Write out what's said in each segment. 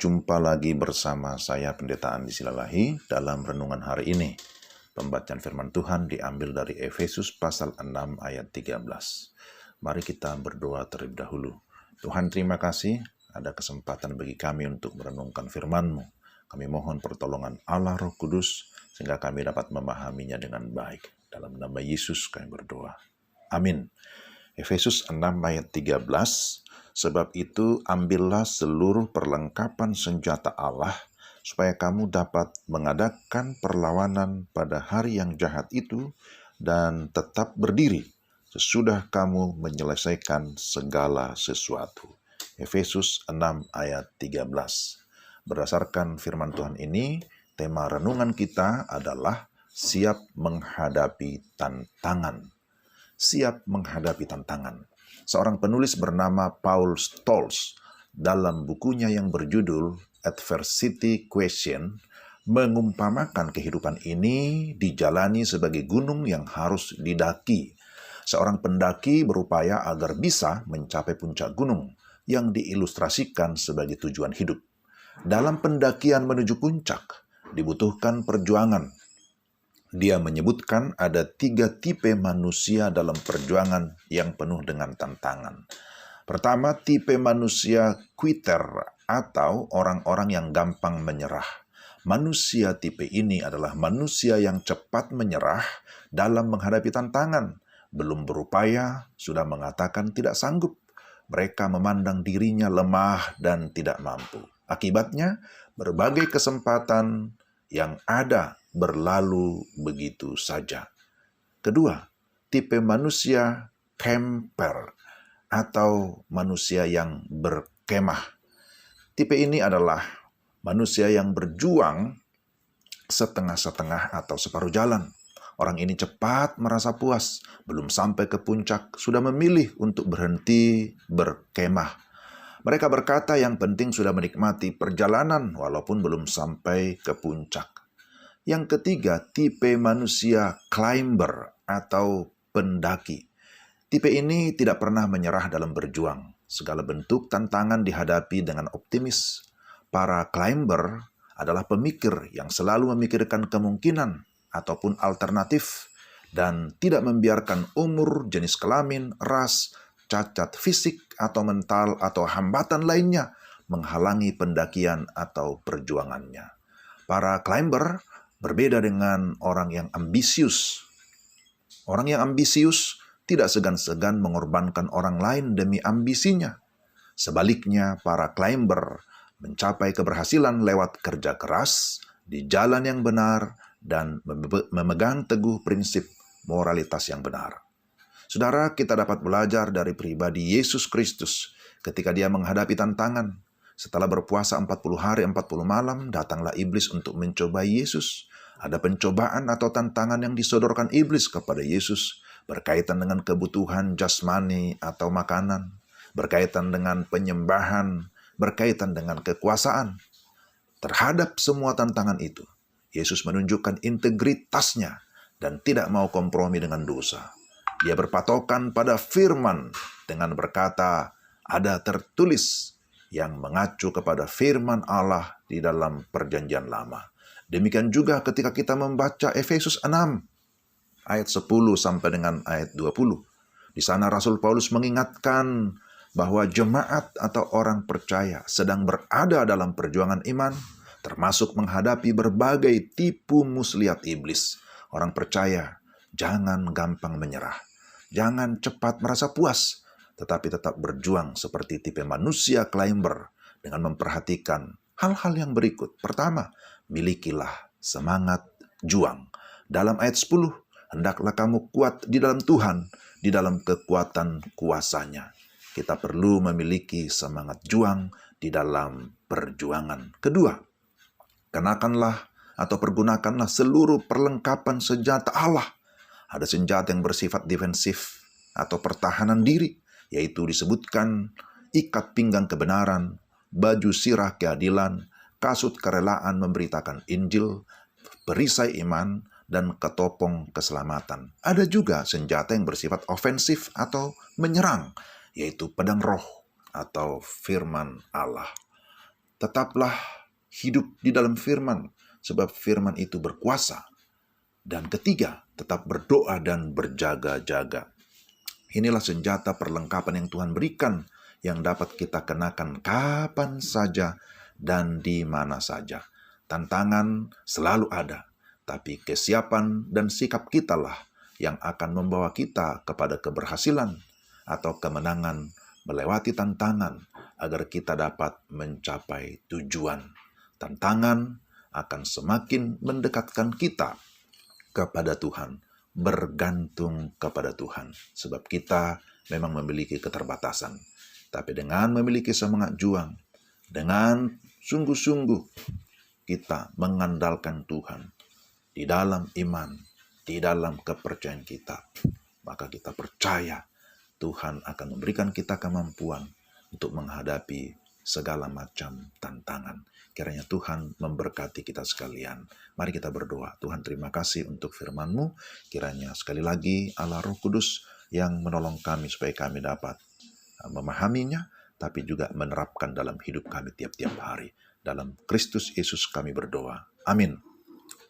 Jumpa lagi bersama saya Pendeta Andi Silalahi dalam renungan hari ini. Pembacaan firman Tuhan diambil dari Efesus pasal 6 ayat 13. Mari kita berdoa terlebih dahulu. Tuhan, terima kasih ada kesempatan bagi kami untuk merenungkan firman-Mu. Kami mohon pertolongan Allah Roh Kudus sehingga kami dapat memahaminya dengan baik. Dalam nama Yesus kami berdoa. Amin. Efesus 6 ayat 13. Sebab itu ambillah seluruh perlengkapan senjata Allah, supaya kamu dapat mengadakan perlawanan pada hari yang jahat itu, dan tetap berdiri sesudah kamu menyelesaikan segala sesuatu. Efesus 6 ayat 13. Berdasarkan firman Tuhan ini, tema renungan kita adalah siap menghadapi tantangan. Siap menghadapi tantangan. Seorang penulis bernama Paul Stolz dalam bukunya yang berjudul Adversity Question mengumpamakan kehidupan ini dijalani sebagai gunung yang harus didaki. Seorang pendaki berupaya agar bisa mencapai puncak gunung yang diilustrasikan sebagai tujuan hidup. Dalam pendakian menuju puncak dibutuhkan perjuangan. Dia menyebutkan ada 3 tipe manusia dalam perjuangan yang penuh dengan tantangan. Pertama, tipe manusia quitter atau orang-orang yang gampang menyerah. Manusia tipe ini adalah manusia yang cepat menyerah dalam menghadapi tantangan. Belum berupaya, sudah mengatakan tidak sanggup. Mereka memandang dirinya lemah dan tidak mampu. Akibatnya, berbagai kesempatan yang ada berlalu begitu saja. Kedua, tipe manusia camper atau manusia yang berkemah. Tipe ini adalah manusia yang berjuang setengah-setengah atau separuh jalan. Orang ini cepat merasa puas, belum sampai ke puncak, sudah memilih untuk berhenti berkemah. Mereka berkata yang penting sudah menikmati perjalanan walaupun belum sampai ke puncak. Yang ketiga, tipe manusia climber atau pendaki. Tipe ini tidak pernah menyerah dalam berjuang. Segala bentuk tantangan dihadapi dengan optimis. Para climber adalah pemikir yang selalu memikirkan kemungkinan ataupun alternatif dan tidak membiarkan umur, jenis kelamin, ras, cacat fisik atau mental atau hambatan lainnya menghalangi pendakian atau perjuangannya. Para climber berbeda dengan orang yang ambisius. Orang yang ambisius tidak segan-segan mengorbankan orang lain demi ambisinya. Sebaliknya, para climber mencapai keberhasilan lewat kerja keras, di jalan yang benar, dan memegang teguh prinsip moralitas yang benar. Saudara, kita dapat belajar dari pribadi Yesus Kristus ketika dia menghadapi tantangan. Setelah berpuasa 40 hari 40 malam, datanglah iblis untuk mencobai Yesus. Ada pencobaan atau tantangan yang disodorkan iblis kepada Yesus berkaitan dengan kebutuhan jasmani atau makanan, berkaitan dengan penyembahan, berkaitan dengan kekuasaan. Terhadap semua tantangan itu, Yesus menunjukkan integritasnya dan tidak mau kompromi dengan dosa. Dia berpatokan pada firman dengan berkata, ada tertulis yang mengacu kepada firman Allah di dalam perjanjian lama. Demikian juga ketika kita membaca Efesus 6 ayat 10 sampai dengan ayat 20. Di sana Rasul Paulus mengingatkan bahwa jemaat atau orang percaya sedang berada dalam perjuangan iman, termasuk menghadapi berbagai tipu muslihat iblis. Orang percaya jangan gampang menyerah, jangan cepat merasa puas, tetapi tetap berjuang seperti tipe manusia climber dengan memperhatikan hal-hal yang berikut. Pertama, milikilah semangat juang. Dalam ayat 10, hendaklah kamu kuat di dalam Tuhan, di dalam kekuatan kuasanya. Kita perlu memiliki semangat juang di dalam perjuangan. Kedua, kenakanlah atau pergunakanlah seluruh perlengkapan senjata Allah. Ada senjata yang bersifat defensif atau pertahanan diri, yaitu disebutkan ikat pinggang kebenaran, baju sirah keadilan, kasut kerelaan memberitakan Injil, perisai iman, dan ketopong keselamatan. Ada juga senjata yang bersifat ofensif atau menyerang, yaitu pedang roh atau firman Allah. tetaplah hidup di dalam firman, sebab firman itu berkuasa. Dan ketiga, tetap berdoa dan berjaga-jaga. Inilah senjata perlengkapan yang Tuhan berikan, yang dapat kita kenakan kapan saja dan di mana saja. Tantangan selalu ada, tapi kesiapan dan sikap kitalah yang akan membawa kita kepada keberhasilan atau kemenangan melewati tantangan agar kita dapat mencapai tujuan. Tantangan akan semakin mendekatkan kita kepada Tuhan, bergantung kepada Tuhan. Sebab kita memang memiliki keterbatasan. Tapi dengan memiliki semangat juang, dengan sungguh-sungguh kita mengandalkan Tuhan di dalam iman, di dalam kepercayaan kita, maka kita percaya Tuhan akan memberikan kita kemampuan untuk menghadapi segala macam tantangan. Kiranya Tuhan memberkati kita sekalian. Mari kita berdoa. Tuhan, terima kasih untuk firman-Mu. Kiranya sekali lagi Allah Roh Kudus yang menolong kami supaya kami dapat memahaminya, tapi juga menerapkan dalam hidup kami tiap-tiap hari. Dalam Kristus Yesus kami berdoa. Amin.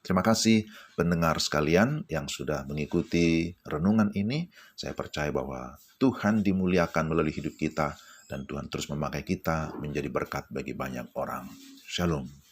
Terima kasih pendengar sekalian yang sudah mengikuti renungan ini. Saya percaya bahwa Tuhan dimuliakan melalui hidup kita, dan Tuhan terus memakai kita menjadi berkat bagi banyak orang. Shalom.